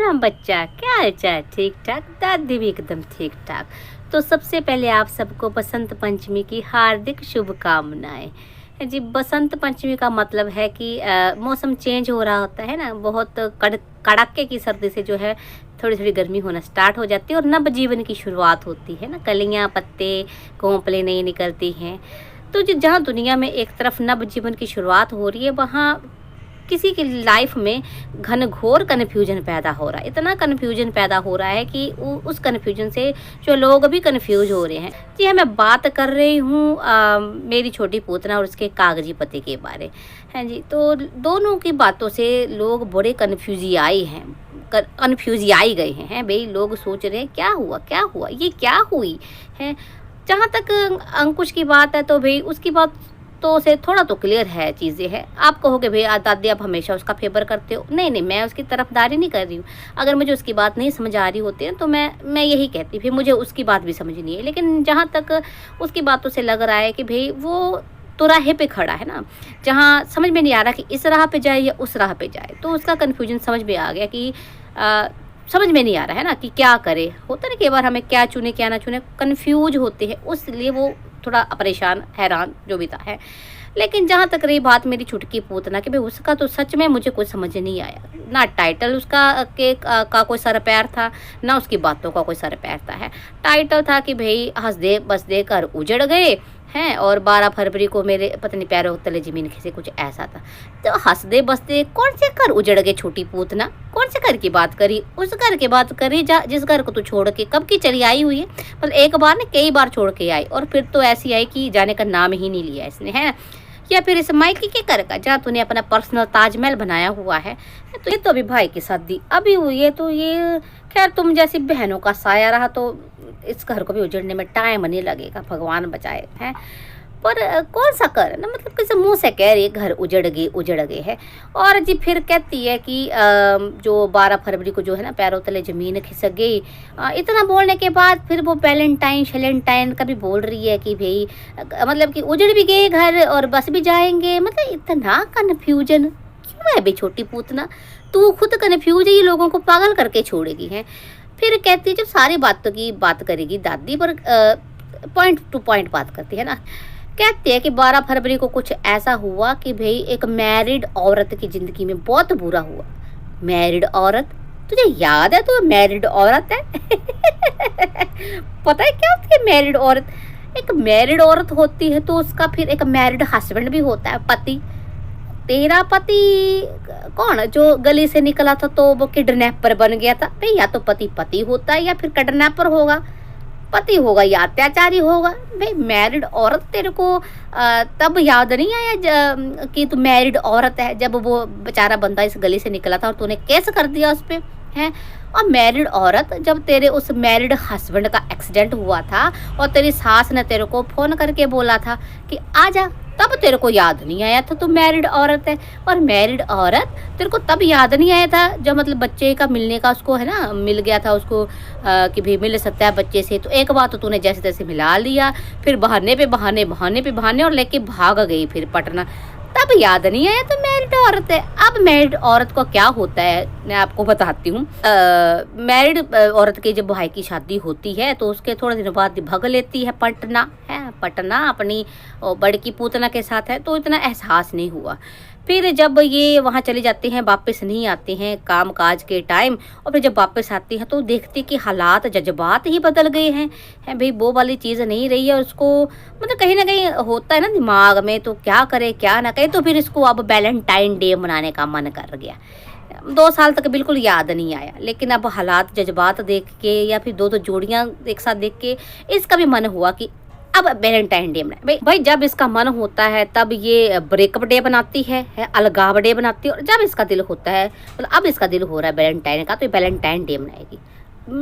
राम बच्चा, क्या हाल चाल? ठीक ठाक, दादी भी एकदम ठीक ठाक। तो सबसे पहले आप सबको बसंत पंचमी की हार्दिक शुभकामनाएं जी। बसंत पंचमी का मतलब है कि मौसम चेंज हो रहा होता है ना, बहुत कड़ाके की सर्दी से जो है थोड़ी थोड़ी गर्मी होना स्टार्ट हो जाती है और नव जीवन की शुरुआत होती है ना। कलियां पत्ते कोंपले नई निकलती हैं। तो जहाँ दुनिया में एक तरफ नव जीवन की शुरुआत हो रही है, वहाँ किसी की लाइफ में घनघोर कन्फ्यूजन पैदा हो रहा है। इतना कन्फ्यूजन पैदा हो रहा है कि उस कन्फ्यूजन से जो लोग भी कन्फ्यूज हो रहे हैं। जी हाँ, मैं बात कर रही हूँ मेरी छोटी पोतना और उसके कागजी पति के बारे हैं जी। तो दोनों की बातों से लोग बड़े कन्फ्यूजियाई गए हैं भाई। लोग सोच रहे हैं क्या हुआ ये क्या हुई है। जहाँ तक अंकुश की बात है तो भाई उसकी बात तो उसे थोड़ा तो क्लियर है, चीज़ें हैं। आप कहोगे भाई दादी आप हमेशा उसका फेवर करते हो। नहीं, मैं उसकी तरफदारी नहीं कर रही हूँ। अगर मुझे उसकी बात नहीं समझ आ रही होती है तो मैं यही कहती, फिर मुझे उसकी बात भी समझनी है। लेकिन जहाँ तक उसकी बातों से लग रहा है कि भाई वो तुराहे पे खड़ा है ना, जहाँ समझ में नहीं आ रहा कि इस राह पे जाए या उस राह पे जाए। तो उसका कन्फ्यूजन समझ में आ गया कि समझ में नहीं आ रहा है ना कि क्या करे। होता है ना कई बार हमें क्या चुने क्या ना चुने, कन्फ्यूज होते हैं, उसलिए वो थोड़ा परेशान हैरान जो भी था है। लेकिन जहाँ तक रही बात मेरी छुटकी पूतना कि भाई उसका तो सच में मुझे कुछ समझ नहीं आया। ना टाइटल उसका का कोई सर पैर था, ना उसकी बातों का कोई सर पैर था है। टाइटल था कि भाई हंस दे बस दे कर उजड़ गए हैं और 12 फरवरी को मेरे पत्नी पैरों तले जमीन खिसे, कुछ ऐसा था। तो हंस दे बस दे कौन से घर उजड़ गए छोटी पूतना? कौन से घर की बात करी? उस घर की बात करी जिस घर को तू छोड़ के कब की चली आई हुई है। मतलब एक बार ना कई बार छोड़ के आई और फिर तो ऐसी आई कि जाने का नाम ही नहीं लिया इसने, है ना। या फिर इस मायके के घर का जहाँ तूने अपना पर्सनल ताजमहल बनाया हुआ है। तो ये तो अभी भाई की शादी अभी हुई है, तो ये खैर तुम जैसी बहनों का साया रहा तो इस घर को भी उजड़ने में टाइम नहीं लगेगा, भगवान बचाए हैं। पर कौन सा कर ना, मतलब किसी मुंह से कह रही है घर उजड़ गए है। और जी फिर कहती है कि जो 12 फरवरी को जो है ना पैरों तले जमीन खिसक गई। इतना बोलने के बाद फिर वो वैलेंटाइन का भी बोल रही है कि भाई मतलब कि उजड़ भी गए घर और बस भी जाएंगे। मतलब इतना कन्फ्यूजन क्यों है भाई छोटी पूतना? तू खुद कन्फ्यूज है, ये लोगों को पागल करके छोड़ेगी है। फिर कहती है जब सारी बातों की बात करेगी दादी, पर पॉइंट टू पॉइंट बात करती है ना। कहते हैं कि 12 फरवरी को कुछ ऐसा हुआ कि भाई एक मैरिड औरत की जिंदगी में बहुत बुरा हुआ। मैरिड औरत, तुझे याद है तू मैरिड औरत है? पता है क्या होती है मैरिड औरत? एक मैरिड औरत होती है तो उसका फिर एक मैरिड हस्बैंड भी होता है, पति। तेरा पति कौन जो गली से निकला था तो वो किडनैपर बन गया था भाई? या तो पति होता है या फिर किडनैपर होगा, पति होगा या अत्याचारी होगा भाई। मैरिड औरत तेरे को तब याद नहीं आया कि तू मैरिड औरत है जब वो बेचारा बंदा इस गली से निकला था और तूने केस कर दिया उस पे है। और मैरिड औरत जब तेरे उस मैरिड हस्बैंड का एक्सीडेंट हुआ था और तेरी सास ने तेरे को फोन करके बोला था कि आ जा, तब तेरे को याद नहीं आया था तू मैरिड औरत है। और मैरिड औरत तेरे को तब याद नहीं आया था जब मतलब बच्चे का मिलने का उसको है ना मिल गया था उसको कि भी मिल सकता है बच्चे से। तो एक बार तो तूने जैसे तैसे मिला लिया, फिर बहाने पे बहाने और लेके भाग गई फिर पटना, तब याद नहीं आया तो मैरिड औरत है। अब मैरिड औरत को क्या होता है मैं आपको बताती हूँ। मैरिड औरत की जब भाई की शादी होती है तो उसके थोड़े दिन बाद भाग लेती है पटना अपनी बड़की पूतना के साथ है, तो इतना एहसास नहीं हुआ। फिर जब ये वहाँ चले जाते हैं वापस नहीं आते हैं काम काज के टाइम, और फिर जब वापस आती हैं तो देखती कि हालात जज्बात ही बदल गए हैं भाई। वो वाली चीज़ नहीं रही है उसको, मतलब कहीं ना कहीं होता है ना दिमाग में, तो क्या करे क्या ना करे। तो फिर इसको अब वैलेंटाइन डे मनाने का मन कर गया। 2 साल तक बिल्कुल याद नहीं आया, लेकिन अब हालात जज्बात देख के या फिर दो जोड़ियाँ एक साथ देख के इसका भी मन हुआ कि अब वैलेंटाइन डे मनाए भाई। जब इसका मन होता है तब ये ब्रेकअप डे बनाती है अलगाव डे बनाती है। और जब इसका दिल होता है मतलब अब इसका दिल हो रहा है वैलेंटाइन का, तो वैलेंटाइन डे मनाएगी।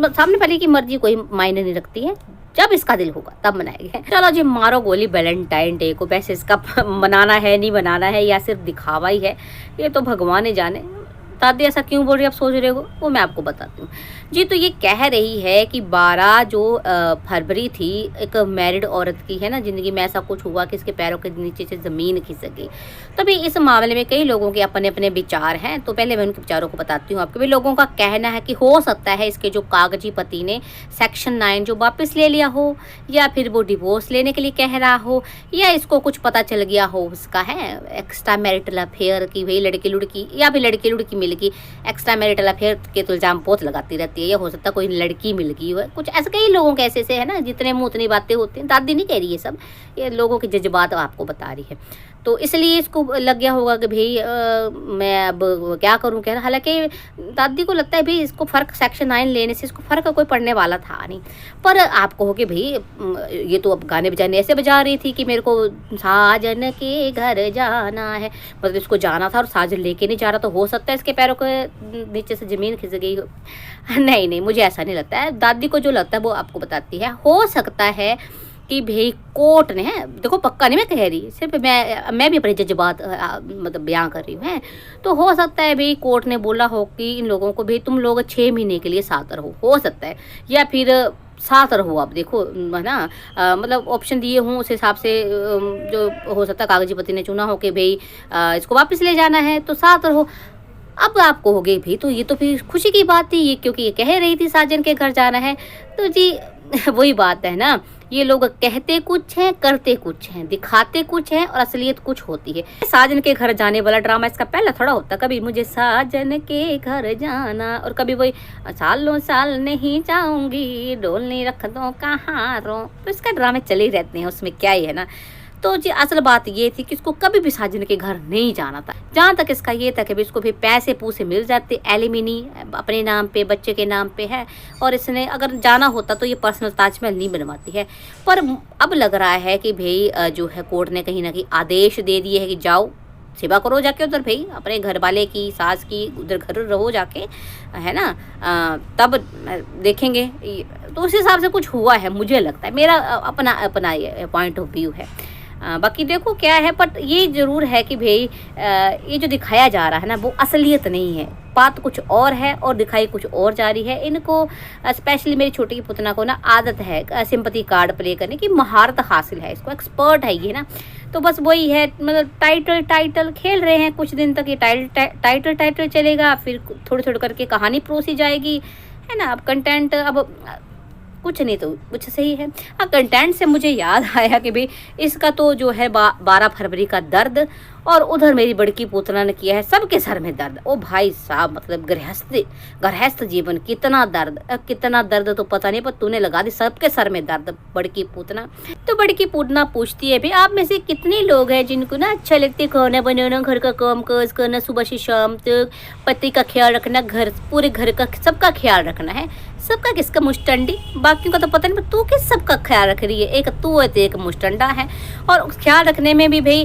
सामने वाले की मर्जी कोई मायने नहीं रखती है, जब इसका दिल होगा तब मनाएगी। चलो जी मारो गोली वैलेंटाइन डे को। वैसे इसका मनाना है नहीं मनाना है या सिर्फ दिखावा ही है, ये तो भगवान ही जाने। दादी ऐसा क्यों बोल रही है, आप सोच रहे हो, वो मैं आपको बताती हूँ। जी, तो ये कह रही है कि 12 जो फरवरी थी, एक मैरिड औरत की, है ना, ज़िंदगी में ऐसा कुछ हुआ कि इसके पैरों के नीचे से ज़मीन खिसक गई। तो भई इस मामले में कई लोगों के अपने-अपने विचार हैं, तो पहले मैं उनके विचारों को बताती हूँ आपको। भई लोगों का कहना है कि हो सकता है इसके जो कागज़ी पति ने सेक्शन 9 जो वापस ले लिया हो, या फिर वो डिवोर्स लेने के लिए कह रहा हो, या इसको कुछ पता चल गया हो उसका, है, एक्स्ट्रा मैरिटल अफेयर की, भई लड़की-लुड़की या फिर लड़की-लुड़की मिल गई। एक्स्ट्रा मैरिटल अफेयर के तो इल्ज़ाम बहुत लगाती रहती है, या हो सकता है कोई लड़की मिल गई हो, कुछ ऐसे कई लोगों के ऐसे-ऐसे, है ना, जितने मुँह उतनी बातें होती हैं। दादी नहीं कह रही ये सब, ये लोगों के जज़्बात आपको बता रही है। तो इसलिए इसको लग गया होगा कि भई मैं अब क्या करूँ क्या, हालाँकि दादी को लगता है भई इसको फ़र्क सेक्शन 9 लेने से इसको फ़र्क कोई पड़ने वाला था नहीं। पर आप कहोगे भई ये तो अब गाने बजाने ऐसे बजा रही थी कि मेरे को साजन के घर जाना है, मतलब इसको जाना था और साजन लेके नहीं जा रहा, तो हो सकता है इसके पैरों के नीचे से ज़मीन खिसक गई हो। नहीं, नहीं, मुझे ऐसा नहीं लगता है। दादी को जो लगता है वो आपको बताती है। हो सकता है कि भई कोर्ट ने, है, देखो पक्का नहीं मैं कह रही, सिर्फ मैं भी अपने जज़्बात मतलब बयाँ कर रही हूँ, हैं। तो हो सकता है भई कोर्ट ने बोला हो कि इन लोगों को भई तुम लोग 6 महीने के लिए साथ रहो, हो सकता है, या फिर साथ रहो आप, देखो, है ना, मतलब ऑप्शन दिए हों उस हिसाब से, जो हो सकता है कागज़ी पति ने चुना हो कि भई इसको वापस ले जाना है तो साथ रहो। अब आप कहोगे भई तो ये तो फिर खुशी की बात थी ये, क्योंकि ये कह रही थी साजन के घर जाना है। तो जी वही बात है ना, ये लोग कहते कुछ हैं, करते कुछ हैं, दिखाते कुछ हैं और असलियत कुछ होती है। साजन के घर जाने वाला ड्रामा इसका पहला थोड़ा होता, कभी मुझे साजन के घर जाना, और कभी वही सालों साल नहीं जाऊंगी, डोलनी रख दो कहाँ रो, तो इसका ड्रामे चले ही रहते हैं, उसमें क्या ही है ना। तो जी असल बात ये थी कि इसको कभी भी साजन के घर नहीं जाना था। जहाँ तक इसका ये था कि इसको भी पैसे पूसे मिल जाते, एलिमिनी अपने नाम पे, बच्चे के नाम पे है, और इसने अगर जाना होता तो ये पर्सनल ताजमहल नहीं बनवाती है। पर अब लग रहा है कि भाई जो है कोर्ट ने कहीं ना कहीं आदेश दे दिए है कि जाओ सेवा करो जाके उधर, भाई अपने घर वाले की, सास की, उधर घर रहो जाके, है ना, तब देखेंगे। तो उस हिसाब से कुछ हुआ है, मुझे लगता है, मेरा अपना अपना पॉइंट ऑफ व्यू है। बाकी देखो क्या है, बट ये ज़रूर है कि भाई ये जो दिखाया जा रहा है ना वो असलियत नहीं है, बात कुछ और है और दिखाई कुछ और जा रही है। इनको स्पेशली मेरी छोटी की पुतना को ना आदत है सिंपैथी कार्ड प्ले करने की, महारत हासिल है, इसको एक्सपर्ट है ये ना। तो बस वही है, मतलब टाइटल खेल रहे हैं कुछ दिन तक, ये टाइटल चलेगा, फिर थोड़ी थोड़ी करके कहानी परोसी जाएगी, है ना। अब कंटेंट, अब कुछ नहीं तो कुछ सही है। हाँ, कंटेंट से मुझे याद आया कि भाई इसका तो जो है 12 फरवरी का दर्द, और उधर मेरी बड़की पोतना ने किया है सबके सर में दर्द। ओ भाई साहब, मतलब गृहस्थ जीवन कितना दर्द तो पता नहीं, पर तूने लगा दी सबके सर में दर्द, बड़की पोतना। तो बड़की पोतना पूछती है, भाई आप में से कितने लोग हैं जिनको ना अच्छा लगते खाना बनाना, घर का काम काज करना, सुबह से शाम तक पति का ख्याल रखना, घर पूरे घर का सबका ख्याल रखना है। सबका किसका मुस्टंडी, बाकियों का तो पता नहीं, पर तू किस सबका ख्याल रख रही है, एक तू है तो एक मुस्टंडा है। और ख्याल रखने में भी भाई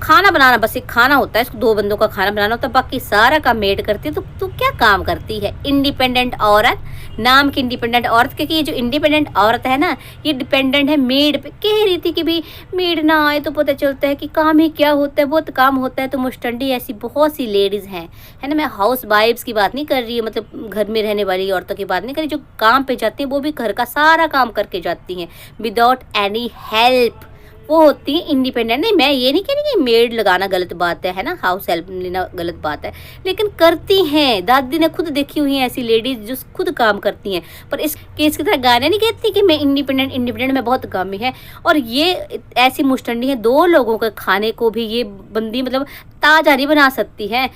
खाना बनाना, बस एक खाना होता है, इसको 2 बंदों का खाना बनाना होता है, बाकी सारा काम मेड करती है। तो तू क्या काम करती है, इंडिपेंडेंट औरत, नाम की इंडिपेंडेंट औरत, क्योंकि ये जो इंडिपेंडेंट औरत है ना ये डिपेंडेंट है मेड पे। कह रही थी कि भाई मेड ना आए तो पता चलता है कि काम ही क्या होता है, बहुत काम होता है। तो मुस्टंडी ऐसी बहुत सी लेडीज़ हैं, है ना, मैं हाउस वाइफ्स की बात नहीं कर रही, मतलब घर में रहने वाली औरतों की बात नहीं कर रही, जो काम पे जाती हैं वो भी घर का सारा काम करके जाती हैं विदाउट एनी हेल्प, वो होती है इंडिपेंडेंट। नहीं, मैं ये नहीं कह रही कि मेड लगाना गलत बात है ना, हाउस हेल्प लेना गलत बात है, लेकिन करती हैं। दादी ने खुद देखी हुई है ऐसी लेडीज जो खुद काम करती हैं, पर इस केस की तरह गाने नहीं कहती कि मैं इंडिपेंडेंट में बहुत कामी है। और ये ऐसी मुस्टंडी है, 2 लोगों के खाने को भी ये बंदी मतलब ताजा नहीं बना सकती है,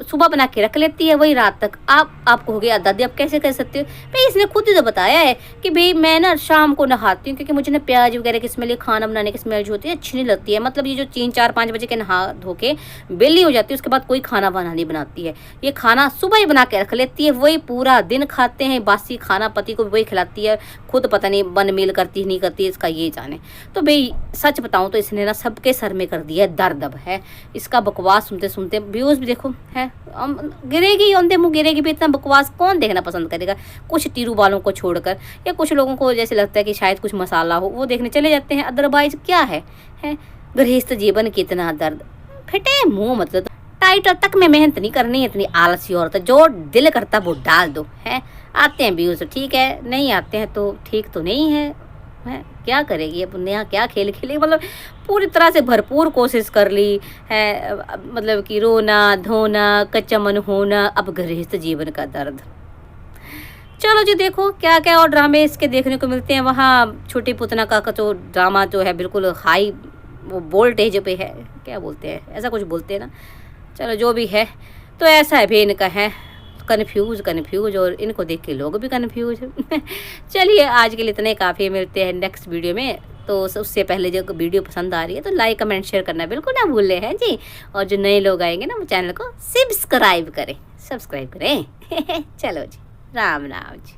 सुबह बना के रख लेती है वही रात तक। आप कहोगे दादी आप कैसे कर सकते हो, भाई इसने खुद ही तो बताया है कि भाई मैं ना शाम को नहाती हूँ, क्योंकि मुझे ना प्याज वगैरह की स्मेल, खाना बनाने की स्मेल जो होती है अच्छी नहीं लगती है। मतलब ये जो 3, 4, 5 बजे के नहा धो के बेली हो जाती है, उसके बाद कोई खाना वाना नहीं बनाती है, ये खाना सुबह ही बना के रख लेती है, वही पूरा दिन खाते हैं, बासी खाना पति को वही खिलाती है, खुद पता नहीं बन मेल करती नहीं करती है, इसका ये जाने। तो भाई सच बताऊँ तो इसने ना सबके सर में कर दिया है दर्द। अब है इसका बकवास सुनते सुनते व्यूज़ भी देखो है, गिरेगी औंधे मुँह गिरेगी भी, इतना बकवास कौन देखना पसंद करेगा, कुछ टीरू वालों को छोड़कर, या कुछ लोगों को जैसे लगता है कि शायद कुछ मसाला हो वो देखने चले जाते हैं, अदरवाइज क्या है गृहस्थ जीवन कितना दर्द, फटे मुँह मतलब। टाइटल तक में मेहनत नहीं करनी है, इतनी आलसी औरत है, जो दिल करता वो डाल दो है। आते हैं व्यूज़ ठीक है, नहीं आते हैं तो ठीक तो नहीं है, है क्या करेगी अब, यहाँ क्या खेल खेलेगी। मतलब पूरी तरह से भरपूर कोशिश कर ली है, मतलब कि रोना धोना कच्चा मन होना, अब गृहस्थ जीवन का दर्द। चलो जी, देखो क्या क्या और ड्रामे इसके देखने को मिलते हैं। वहाँ छोटी पुतना का जो ड्रामा जो है बिल्कुल हाई वो वोल्टेज पे है, क्या बोलते हैं, ऐसा कुछ बोलते हैं ना। चलो जो भी है, तो ऐसा है भी इनका है, कन्फ्यूज और इनको देख के लोग भी कन्फ्यूज हैं। चलिए आज के लिए इतने काफ़ी, मिलते हैं नेक्स्ट वीडियो में। तो उससे पहले जो वीडियो पसंद आ रही है तो लाइक कमेंट शेयर करना बिल्कुल ना भूल रहे हैं जी। और जो नए लोग आएंगे ना वो चैनल को सब्सक्राइब करें। चलो जी, राम राम जी।